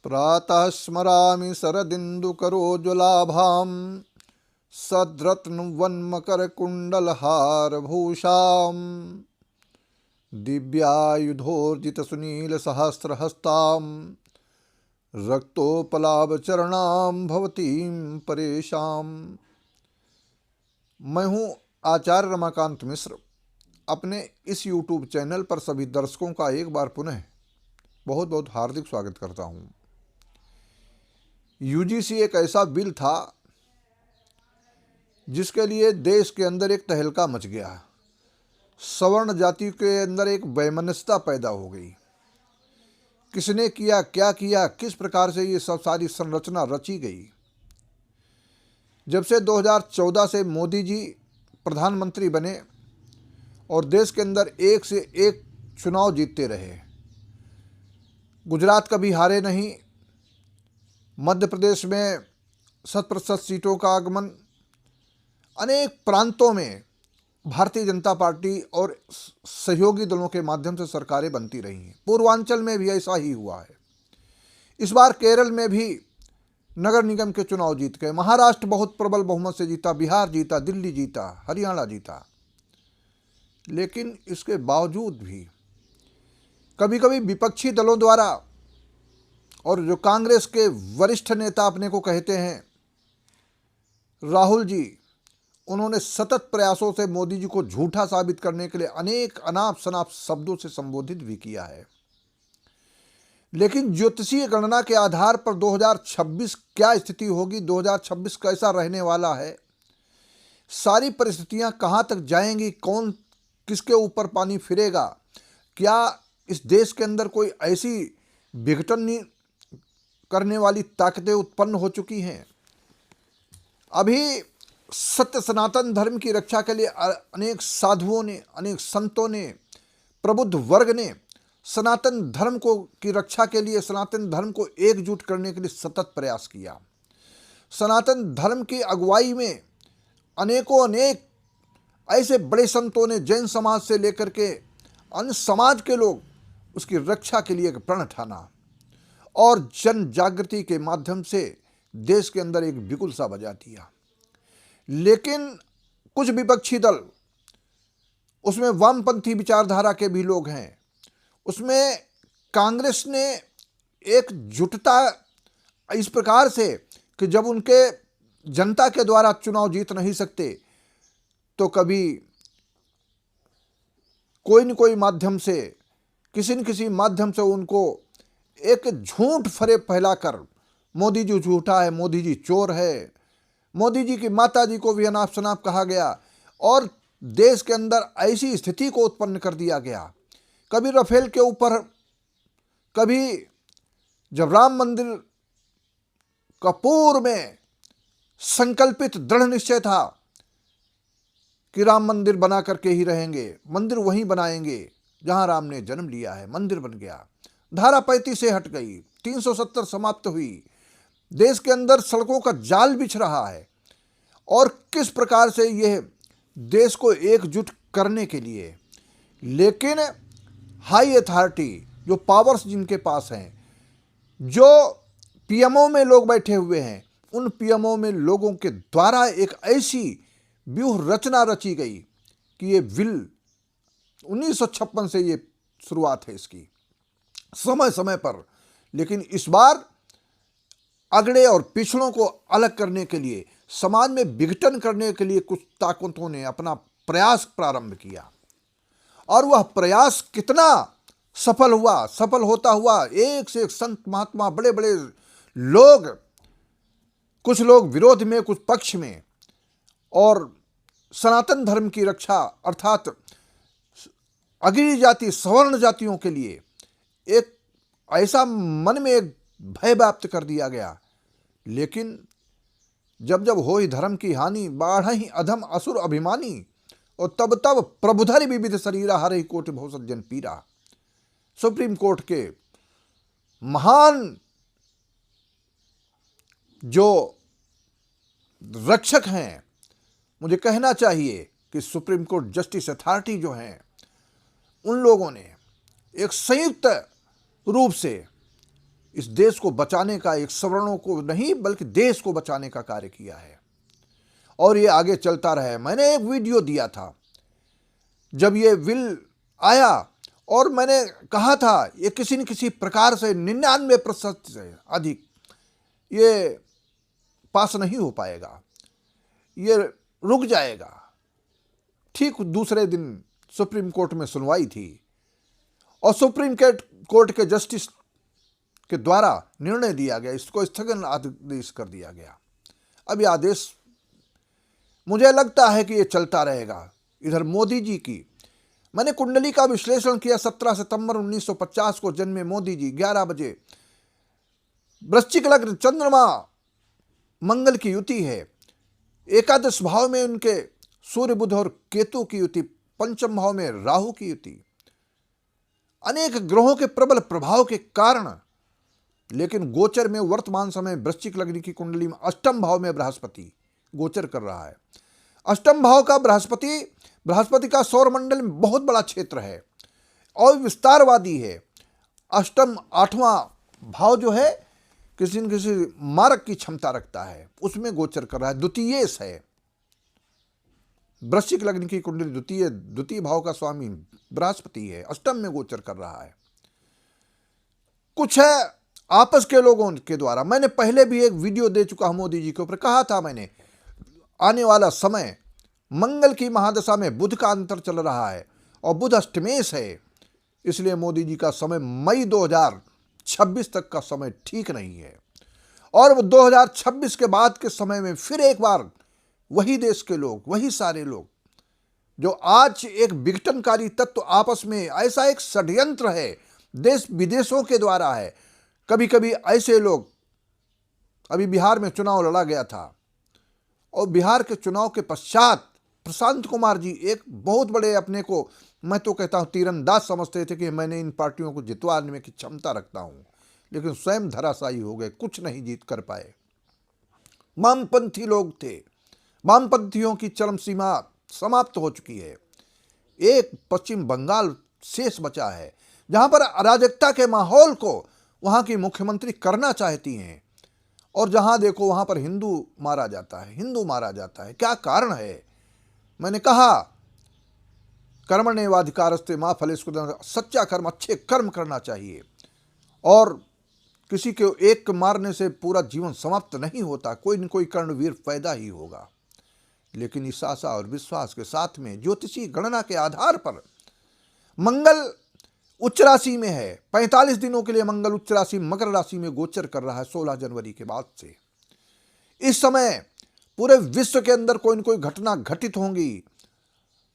प्रातः स्मरामि शरदिन्दुकरोज्ज्वलाभां सद्रत्नवन्मकरकुण्डलहारभूषां दिव्यायुधोर्जितसुनीलसहस्रहस्तां रक्तोपलाभचरणां भवतीं परेशां। मैं हूँ आचार्य रमाकांत मिश्र। अपने इस यूट्यूब चैनल पर सभी दर्शकों का एक बार पुनः बहुत बहुत हार्दिक स्वागत करता हूँ। यूजीसी एक ऐसा बिल था जिसके लिए देश के अंदर एक तहलका मच गया। सवर्ण जाति के अंदर एक वैमनस्यता पैदा हो गई। किसने किया, क्या किया, किस प्रकार से ये सब सारी संरचना रची गई। जब से 2014 से मोदी जी प्रधानमंत्री बने और देश के अंदर एक से एक चुनाव जीतते रहे, गुजरात कभी हारे नहीं, मध्य प्रदेश में 100% सीटों का आगमन, अनेक प्रांतों में भारतीय जनता पार्टी और सहयोगी दलों के माध्यम से सरकारें बनती रही हैं। पूर्वांचल में भी ऐसा ही हुआ है। इस बार केरल में भी नगर निगम के चुनाव जीत गए। महाराष्ट्र बहुत प्रबल बहुमत से जीता, बिहार जीता, दिल्ली जीता, हरियाणा जीता। लेकिन इसके बावजूद भी कभी कभी विपक्षी दलों द्वारा, और जो कांग्रेस के वरिष्ठ नेता अपने को कहते हैं राहुल जी, उन्होंने सतत प्रयासों से मोदी जी को झूठा साबित करने के लिए अनेक अनाप शनाप शब्दों से संबोधित भी किया है। लेकिन ज्योतिषीय गणना के आधार पर 2026 क्या स्थिति होगी, 2026 कैसा रहने वाला है, सारी परिस्थितियां कहां तक जाएंगी, कौन किसके ऊपर पानी फिरेगा, क्या इस देश के अंदर कोई ऐसी विघटन करने वाली ताकतें उत्पन्न हो चुकी हैं। अभी सत्य सनातन धर्म की रक्षा के लिए अनेक साधुओं ने, अनेक संतों ने, प्रबुद्ध वर्ग ने सनातन धर्म को की रक्षा के लिए, सनातन धर्म को एकजुट करने के लिए सतत प्रयास किया। सनातन धर्म की अगुवाई में अनेकों अनेक ऐसे बड़े संतों ने, जैन समाज से लेकर के अन्य समाज के लोग उसकी रक्षा के लिए प्रण ठाना और जन जागृति के माध्यम से देश के अंदर एक बिगुल सा बजा दिया। लेकिन कुछ विपक्षी दल, उसमें वामपंथी विचारधारा के भी लोग हैं, उसमें कांग्रेस ने एक जुटता इस प्रकार से कि जब उनके जनता के द्वारा चुनाव जीत नहीं सकते तो कभी कोई न कोई माध्यम से, किसी न किसी माध्यम से उनको एक झूठ फरेब फैलाकर मोदी जी झूठा है, मोदी जी चोर है, मोदी जी की माता जी को भी अनाप शनाप कहा गया और देश के अंदर ऐसी स्थिति को उत्पन्न कर दिया गया। कभी राफेल के ऊपर, कभी जब राम मंदिर का पूर्व में संकल्पित दृढ़ निश्चय था कि राम मंदिर बना करके ही रहेंगे, मंदिर वहीं बनाएंगे जहां राम ने जन्म लिया है, मंदिर बन गया। धारा 35 से हट गई, 370 समाप्त हुई, देश के अंदर सड़कों का जाल बिछ रहा है। और किस प्रकार से यह देश को एकजुट करने के लिए, लेकिन हाई अथॉरिटी, जो पावर्स जिनके पास हैं, जो पीएमओ में लोग बैठे हुए हैं, उन पीएमओ में लोगों के द्वारा एक ऐसी व्यूह रचना रची गई कि ये बिल 1956 से ये शुरुआत है इसकी, समय समय पर। लेकिन इस बार अगड़े और पिछड़ों को अलग करने के लिए, समाज में विघटन करने के लिए कुछ ताकतों ने अपना प्रयास प्रारंभ किया और वह प्रयास कितना सफल हुआ, सफल होता हुआ एक से एक संत महात्मा, बड़े बड़े लोग, कुछ लोग विरोध में, कुछ पक्ष में, और सनातन धर्म की रक्षा अर्थात अग्रणी जाति, सवर्ण जातियों के लिए एक ऐसा मन में एक भय व्याप्त कर दिया गया। लेकिन जब जब होई धर्म की हानि, बाढ़हि अधम असुर अभिमानी, और तब तब प्रभुधरि विविध शरीरा, हरहि कोटि बहु सज्जन पीरा। सुप्रीम कोर्ट के महान जो रक्षक हैं, मुझे कहना चाहिए कि सुप्रीम कोर्ट जस्टिस अथॉरिटी जो हैं, उन लोगों ने एक संयुक्त रूप से इस देश को बचाने का, एक सवर्णों को नहीं बल्कि देश को बचाने का कार्य किया है और ये आगे चलता रहे। मैंने एक वीडियो दिया था जब ये बिल आया और मैंने कहा था ये किसी न किसी प्रकार से 99% से अधिक ये पास नहीं हो पाएगा, ये रुक जाएगा। ठीक दूसरे दिन सुप्रीम कोर्ट में सुनवाई थी और सुप्रीम कोर्ट के जस्टिस के द्वारा निर्णय दिया गया, इसको स्थगन आदेश कर दिया गया। अब यह आदेश मुझे लगता है कि ये चलता रहेगा। इधर मोदी जी की मैंने कुंडली का विश्लेषण किया। 17 सितंबर 1950 को जन्मे मोदी जी 11 बजे, वृश्चिक लग्न, चंद्रमा मंगल की युति है। एकादश भाव में उनके सूर्य बुध और केतु की युति, पंचम भाव में राहु की युति, अनेक ग्रहों के प्रबल प्रभाव के कारण, लेकिन गोचर में वर्तमान समय वृश्चिक लग्न की कुंडली में अष्टम भाव में बृहस्पति गोचर कर रहा है। अष्टम भाव का बृहस्पति का सौर मंडल में बहुत बड़ा क्षेत्र है और विस्तारवादी है। अष्टम 8वां भाव जो है किसी न किसी मारक की क्षमता रखता है, उसमें गोचर कर रहा है। द्वितीयेश है, वृश्चिक लग्न की कुंडली द्वितीय भाव का स्वामी बृहस्पति है, अष्टम में गोचर कर रहा है। कुछ है आपस के लोगों के द्वारा, मैंने पहले भी एक वीडियो दे चुका हूं मोदी जी के ऊपर, कहा था मैंने आने वाला समय मंगल की महादशा में बुध का अंतर चल रहा है और बुध अष्टमेश है, इसलिए मोदी जी का समय मई 2026 तक का समय ठीक नहीं है। और 2026 के बाद के समय में फिर एक बार वही देश के लोग, वही सारे लोग जो आज एक विघटनकारी तत्व आपस में, ऐसा एक षड्यंत्र है देश विदेशों के द्वारा है। कभी कभी ऐसे लोग, अभी बिहार में चुनाव लड़ा गया था और बिहार के चुनाव के पश्चात प्रशांत कुमार जी एक बहुत बड़े अपने को, मैं तो कहता हूं, तीरंदाज समझते थे कि मैंने इन पार्टियों को जितवाने की क्षमता रखता हूं, लेकिन स्वयं धराशायी हो गए, कुछ नहीं जीत कर पाए। वामपंथी लोग थे, वामपंथियों की चरम सीमा समाप्त हो चुकी है। एक पश्चिम बंगाल शेष बचा है जहां पर अराजकता के माहौल को वहां की मुख्यमंत्री करना चाहती हैं और जहां देखो वहां पर हिंदू मारा जाता है। क्या कारण है? मैंने कहा कर्मण्येवाधिकारस्ते मा फलेषु कदाचन, सच्चा कर्म, अच्छे कर्म करना चाहिए और किसी को एक मारने से पूरा जीवन समाप्त नहीं होता, कोई न कोई कर्णवीर पैदा ही होगा। लेकिन इस आशा और विश्वास के साथ में ज्योतिषी गणना के आधार पर मंगल उच्च राशि में है, 45 दिनों के लिए मंगल उच्च राशि मकर राशि में गोचर कर रहा है 16 जनवरी के बाद से। इस समय पूरे विश्व के अंदर कोई न कोई घटना घटित होंगी।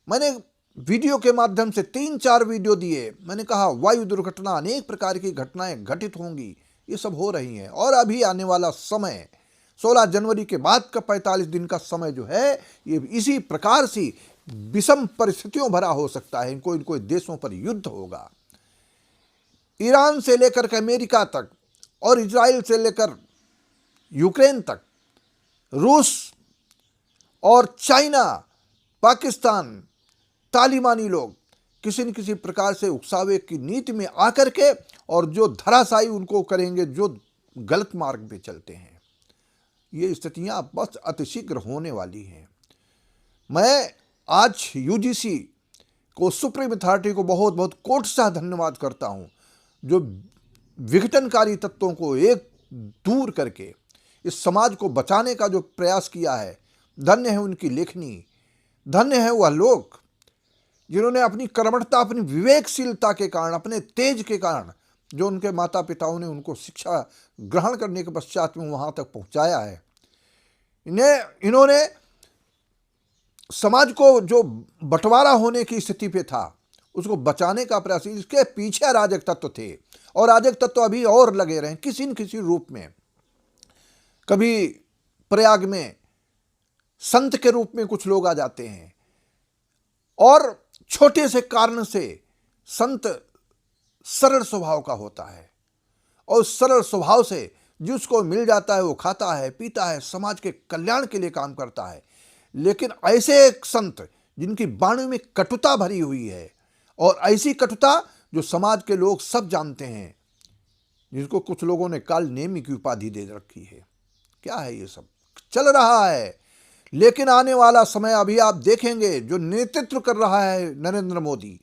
मैंने वीडियो के माध्यम से 3-4 वीडियो दिए, मैंने कहा वायु दुर्घटना, अनेक प्रकार की घटनाएं घटित होंगी, ये सब हो रही हैं। और अभी आने वाला समय 16 जनवरी के बाद का 45 दिन का समय जो है, ये इसी प्रकार से विषम परिस्थितियों भरा हो सकता है। कोई न कोई देशों पर युद्ध होगा, ईरान से लेकर के अमेरिका तक और इजराइल से लेकर यूक्रेन तक, रूस और चाइना, पाकिस्तान, तालिबानी लोग किसी न किसी प्रकार से उकसावे की नीति में आकर के और जो धराशायी उनको करेंगे जो गलत मार्ग पे चलते हैं। ये स्थितियां बस अतिशीघ्र होने वाली हैं। मैं आज यूजीसी को, सुप्रीम अथॉरिटी को बहुत बहुत कोटि धन्यवाद करता हूं, जो विघटनकारी तत्वों को एक दूर करके इस समाज को बचाने का जो प्रयास किया है। धन्य है उनकी लेखनी, धन्य है वह लोग जिन्होंने अपनी कर्मठता, अपनी विवेकशीलता के कारण, अपने तेज के कारण, जो उनके माता पिताओं ने उनको शिक्षा ग्रहण करने के पश्चात में वहां तक पहुंचाया है। इन्होंने समाज को जो बंटवारा होने की स्थिति पे था उसको बचाने का प्रयास, इसके पीछे अराजक तत्व थे और अराजक तत्व अभी और लगे रहे किसी न किसी रूप में। कभी प्रयाग में संत के रूप में कुछ लोग आ जाते हैं और छोटे से कारण से संत सरल स्वभाव का होता है और सरल स्वभाव से जिसको मिल जाता है वो खाता है, पीता है, समाज के कल्याण के लिए काम करता है। लेकिन ऐसे एक संत जिनकी वाणी में कटुता भरी हुई है और ऐसी कटुता जो समाज के लोग सब जानते हैं, जिनको कुछ लोगों ने काल नेमी की उपाधि दे रखी है। क्या है ये सब चल रहा है। लेकिन आने वाला समय अभी आप देखेंगे, जो नेतृत्व कर रहा है नरेंद्र मोदी,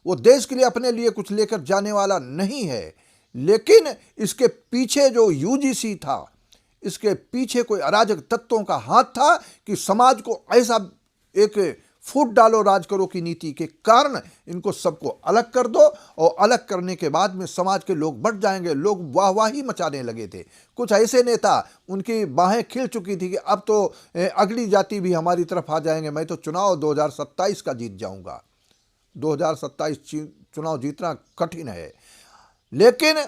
वो देश के लिए अपने लिए कुछ लेकर जाने वाला नहीं है। लेकिन इसके पीछे जो यूजीसी था, इसके पीछे कोई अराजक तत्वों का हाथ था कि समाज को ऐसा एक फूट डालो राज करो की नीति के कारण इनको सबको अलग कर दो, और अलग करने के बाद में समाज के लोग बढ़ जाएंगे। लोग वाहवाही मचाने लगे थे। कुछ ऐसे नेता, उनकी बाहें खिल चुकी थी कि अब तो अगली जाति भी हमारी तरफ आ जाएंगे, मैं तो चुनाव 2027 का जीत जाऊंगा। 2027 चुनाव जीतना कठिन है। लेकिन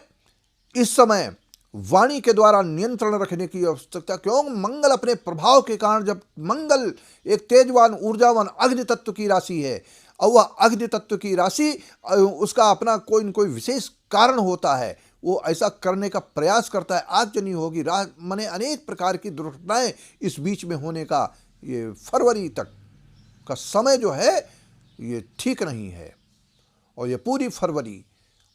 इस समय वाणी के द्वारा नियंत्रण रखने की आवश्यकता, क्यों? मंगल अपने प्रभाव के कारण, जब मंगल एक तेजवान ऊर्जावान अग्नि तत्व की राशि है, और वह अग्नि तत्व की राशि उसका अपना कोई न कोई विशेष कारण होता है, वो ऐसा करने का प्रयास करता है। आगजनी होगी, माने अनेक प्रकार की दुर्घटनाएं इस बीच में होने का, ये फरवरी तक का समय जो है ये ठीक नहीं है। और ये पूरी फरवरी,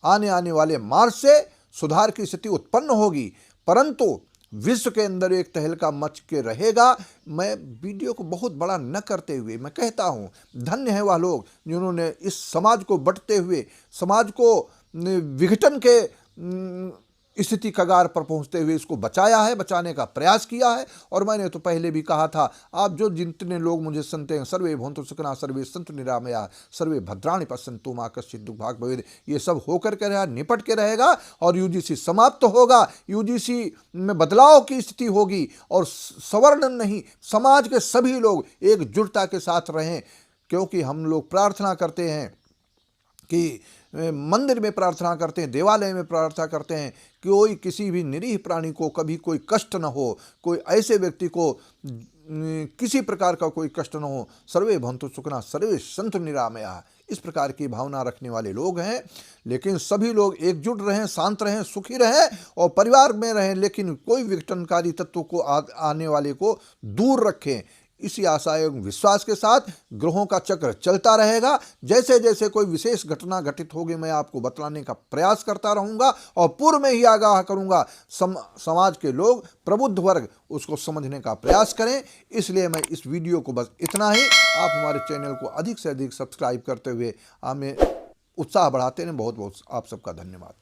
आने वाले मार्च से सुधार की स्थिति उत्पन्न होगी, परंतु विश्व के अंदर एक तहलका मच के रहेगा। मैं वीडियो को बहुत बड़ा न करते हुए मैं कहता हूँ, धन्य है वह लोग जिन्होंने इस समाज को बंटते हुए, समाज को विघटन के स्थिति कगार पर पहुंचते हुए इसको बचाया है, बचाने का प्रयास किया है। और मैंने तो पहले भी कहा था, आप जो जितने लोग मुझे सुनते हैं, सर्वे भवन्तु सुखिनः, सर्वे सन्तु निरामयाः, सर्वे भद्राणि पश्यन्तु मा कश्चित् दुःखभाग् भवेत्। ये सब होकर के रहेगा, निपट के रहेगा, और यूजीसी समाप्त होगा। यूजीसी में बदलाव की स्थिति होगी, और सवर्ण नहीं, समाज के सभी लोग एकजुटता के साथ रहें। क्योंकि हम लोग प्रार्थना करते हैं कि मंदिर में प्रार्थना करते हैं, देवालय में प्रार्थना करते हैं, कोई किसी भी निरीह प्राणी को कभी कोई कष्ट न हो, कोई ऐसे व्यक्ति को किसी प्रकार का कोई कष्ट न हो। सर्वे भवन्तु सुखिनः, सर्वे सन्तु निरामयाः, इस प्रकार की भावना रखने वाले लोग हैं। लेकिन सभी लोग एकजुट रहें, शांत रहें, सुखी रहें, और परिवार में रहें, लेकिन कोई विघटनकारी तत्व को आने वाले को दूर रखें। इसी आशा एवं विश्वास के साथ ग्रहों का चक्र चलता रहेगा। जैसे जैसे कोई विशेष घटना घटित होगी, मैं आपको बतलाने का प्रयास करता रहूंगा, और पूर्व में ही आगाह करूंगा। समाज के लोग, प्रबुद्ध वर्ग उसको समझने का प्रयास करें। इसलिए मैं इस वीडियो को बस इतना ही, आप हमारे चैनल को अधिक से अधिक सब्सक्राइब करते हुए हमें उत्साह बढ़ाते हैं। बहुत बहुत आप सबका धन्यवाद।